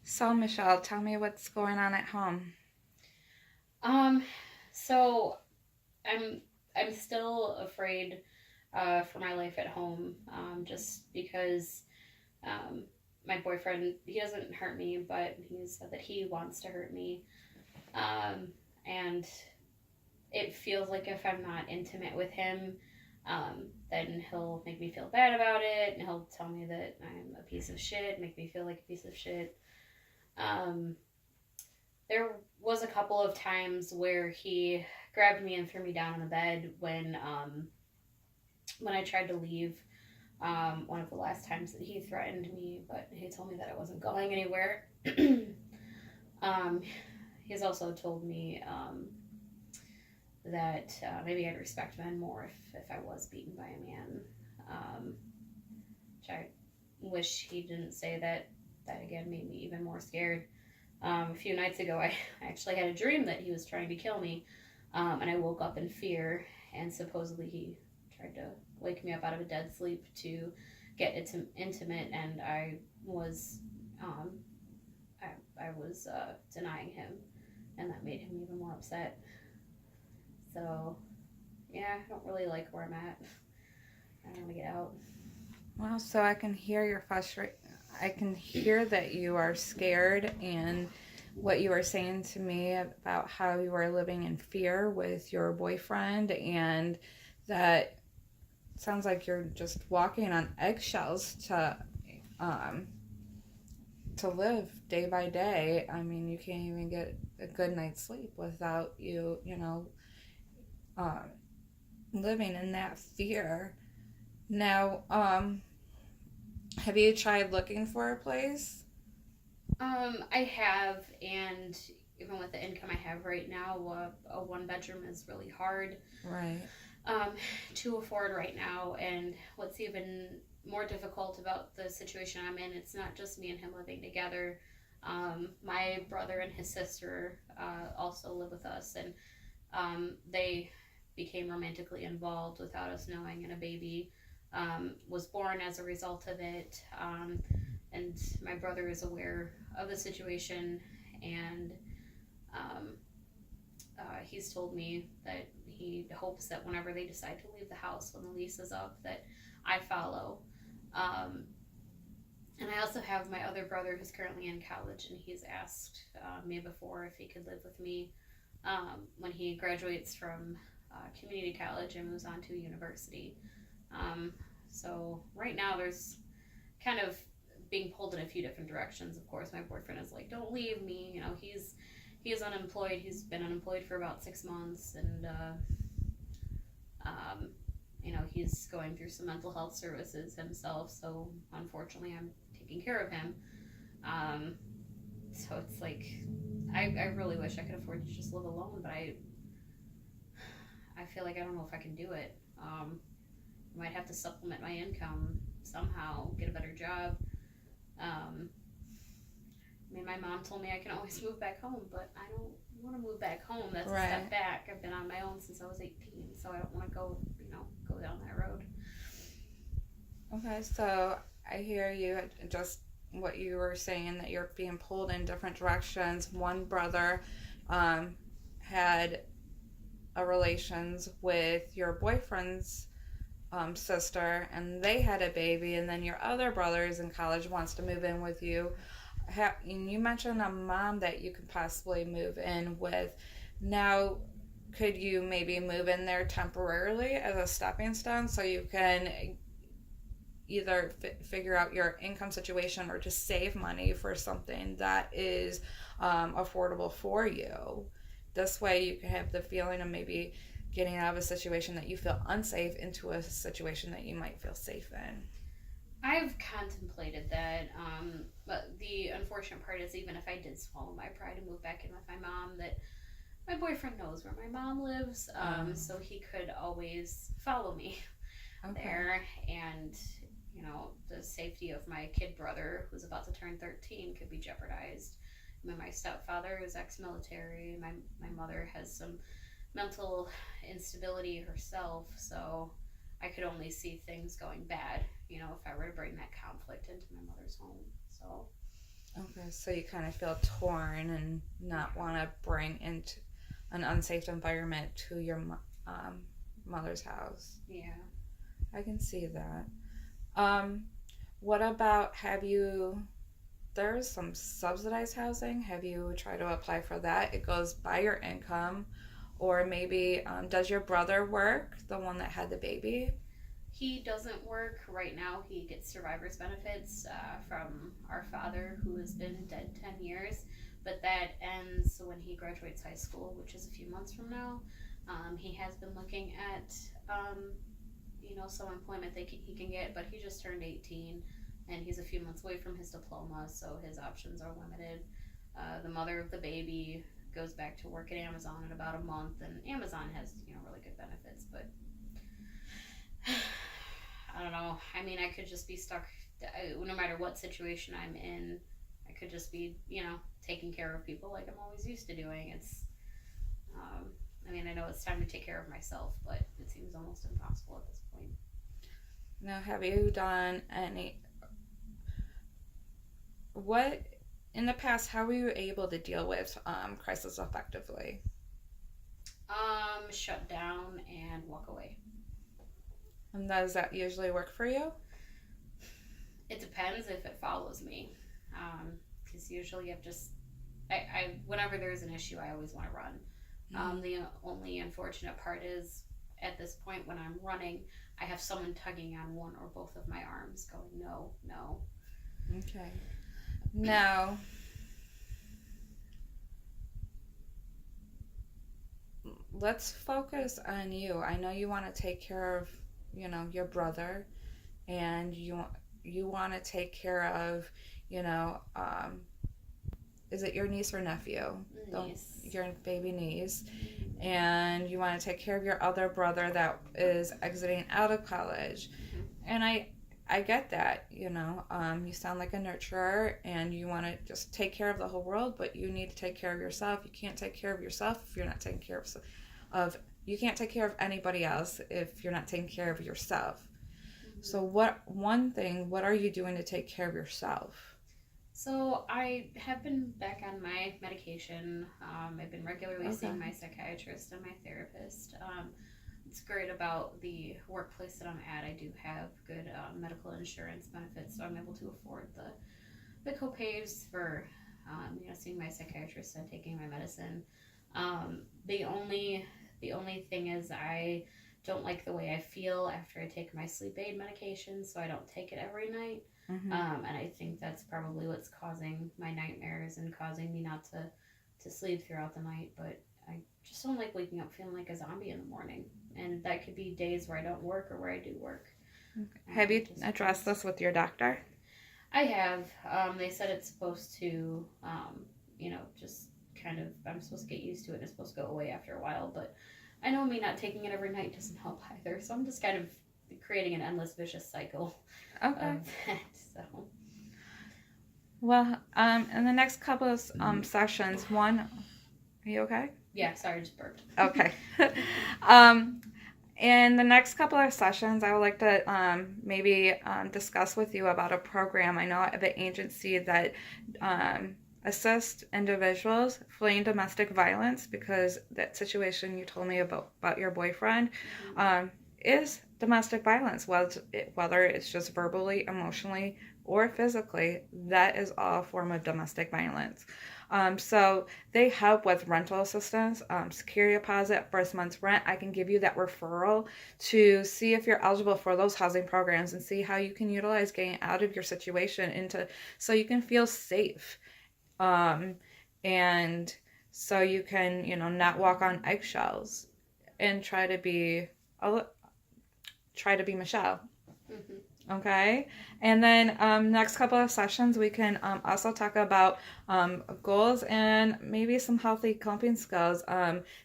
So, Michelle, tell me what's going on at home. Um, so I'm I'm still afraid for my life at home, just because um, my boyfriend, he doesn't hurt me, but he said that he wants to hurt me, um, and it feels like if I'm not intimate with him, then he'll make me feel bad about it, and he'll tell me that I'm a piece of shit, make me feel like a piece of shit. Um, there was a couple of times where he grabbed me and threw me down on the bed when I tried to leave. One of the last times that he threatened me, but he told me that I wasn't going anywhere. um, he's also told me that maybe I'd respect men more if I was beaten by a man. Which I wish he didn't say that. That again made me even more scared. A few nights ago, I actually had a dream that he was trying to kill me, and I woke up in fear. And supposedly, he tried to wake me up out of a dead sleep to get intimate, and was, um, I was denying him, and that made him even more upset. So, yeah, I don't really like where I'm at. I don't want to get out. Well, so I can hear your frustration. I can hear that you are scared, and what you were saying to me about how you are living in fear with your boyfriend, and that sounds like you're just walking on eggshells um, to live day by day. I mean, you can't even get a good night's sleep without um, living in that fear. Now, have you tried looking for a place? I have, and even with the income I have right now, a one bedroom is really hard Right. um, to afford right now. And what's even more difficult about the situation I'm in, it's not just me and him living together. My brother and his sister also live with us, and they became romantically involved without us knowing, and a baby was born as a result of it. And my brother is aware of the situation, and um, he's told me that he hopes that whenever they decide to leave the house when the lease is up, that I follow. Um, and I also have my other brother who's currently in college, and he's asked me before if he could live with me when he graduates from community college and moves on to a university. Um, so right now there's kind of being pulled in a few different directions. Of course, my boyfriend is like, "Don't leave me." You know, he's unemployed. He's been unemployed for about 6 months, and um, he's going through some mental health services himself. So unfortunately, I'm taking care of him. Um, so it's like I really wish I could afford to just live alone, but I feel like I don't know if I can do it. I might have to supplement my income somehow, get a better job. Um, I mean, my mom told me I can always move back home, but I don't want to move back home. That's a step Right. back. I've been on my own since I was 18, so I don't want to go down that road. Okay, so I hear you just what you were saying that you're being pulled in different directions. One brother um, had a relations with your boyfriend's sister, and they had a baby, and then your other brother is in college, wants to move in with you. And you mentioned a mom that you could possibly move in with. Now, could you maybe move in there temporarily as a stepping stone so you can either figure out your income situation or just save money for something that is affordable for you? This way, you can have the feeling of maybe getting out of a situation that you feel unsafe into a situation that you might feel safe in. I've contemplated that, but the unfortunate part is, even if I did swallow my pride and move back in with my mom, that my boyfriend knows where my mom lives, so he could always follow me Okay. there, and the safety of my kid brother who's about to turn 13 could be jeopardized. I mean, my stepfather is ex-military. My mother has some mental instability herself, so I could only see things going bad, if I were to bring that conflict into my mother's home. So Okay, so you kind of feel torn and not want to bring into an unsafe environment to your mother's house. Yeah. I can see that. Um, what about there's some subsidized housing. Have you tried to apply for that? It goes by your income. Or maybe, does your brother work, the one that had the baby? He doesn't work right now. He gets survivor's benefits from our father, who has been dead 10 years. But that ends when he graduates high school, which is a few months from now. He has been looking at, some employment he can get, but he just turned 18 and he's a few months away from his diploma, so his options are limited. The mother of the baby goes back to work at Amazon in about a month, and Amazon has, really good benefits, but I don't know. I mean, I could just be stuck, no matter what situation I'm in. I could just be, taking care of people like I'm always used to doing. I know it's time to take care of myself, but it seems almost impossible at this point. Now, have you done what, in the past, how were you able to deal with crisis effectively? Shut down and walk away. And does that usually work for you? It depends if it follows me. Because usually whenever there's an issue, I always want to run. The only unfortunate part is at this point when I'm running, I have someone tugging on one or both of my arms going, no, no. Okay. Now, let's focus on you. I know you want to take care of, your brother, and you want to take care of, is it your niece or nephew? Niece. Your baby niece. And you want to take care of your other brother that is exiting out of college. Mm-hmm. And I get that, you sound like a nurturer and you want to just take care of the whole world, but you need to take care of yourself. You can't take care of yourself if you're not taking care you can't take care of anybody else if you're not taking care of yourself. Mm-hmm. So what are you doing to take care of yourself? So I have been back on my medication. I've been regularly seeing my psychiatrist and my therapist. It's great about the workplace that I'm at. I do have good medical insurance benefits, so I'm able to afford the co-pays for seeing my psychiatrist and taking my medicine. The only thing is I don't like the way I feel after I take my sleep aid medication, so I don't take it every night. Mm-hmm. And I think that's probably what's causing my nightmares and causing me not to sleep throughout the night. But I just don't like waking up feeling like a zombie in the morning. And that could be days where I don't work or where I do work. Okay. Have you addressed this with your doctor? I have. They said it's supposed to, just kind of, I'm supposed to get used to it and it's supposed to go away after a while. But I know me not taking it every night doesn't help either. So I'm just kind of creating an endless vicious cycle. Okay. Of that, so. Well, in the next couple of sessions, are you okay? Yeah, sorry, I just burped. Okay. In the next couple of sessions, I would like to maybe discuss with you about a program. I know of an agency that assists individuals fleeing domestic violence, because that situation you told me about your boyfriend is domestic violence, whether it's just verbally, emotionally, or physically. That is all a form of domestic violence. So they help with rental assistance, security deposit, first month's rent. I can give you that referral to see if you're eligible for those housing programs and see how you can utilize getting out of your situation so you can feel safe. And so you can, not walk on eggshells and try to be Michelle. Mm-hmm. Okay. And then next couple of sessions, we can also talk about goals and maybe some healthy coping skills,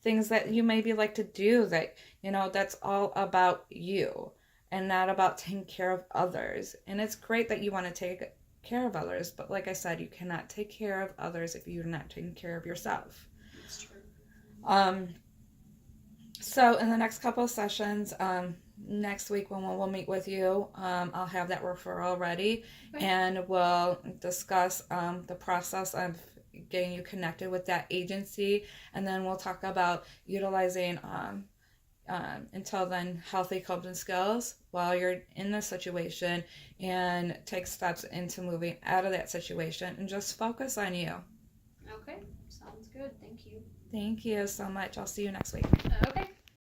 things that you maybe like to do that, that's all about you and not about taking care of others. And it's great that you want to take care of others, but like I said, you cannot take care of others if you're not taking care of yourself. That's true. So in the next couple of sessions, next week when we'll meet with you, I'll have that referral ready, Okay. and we'll discuss the process of getting you connected with that agency, and then we'll talk about utilizing until then healthy coping skills while you're in this situation, and take steps into moving out of that situation and just focus on you. Okay, sounds good. Thank you. Thank you so much. I'll see you next week. Okay.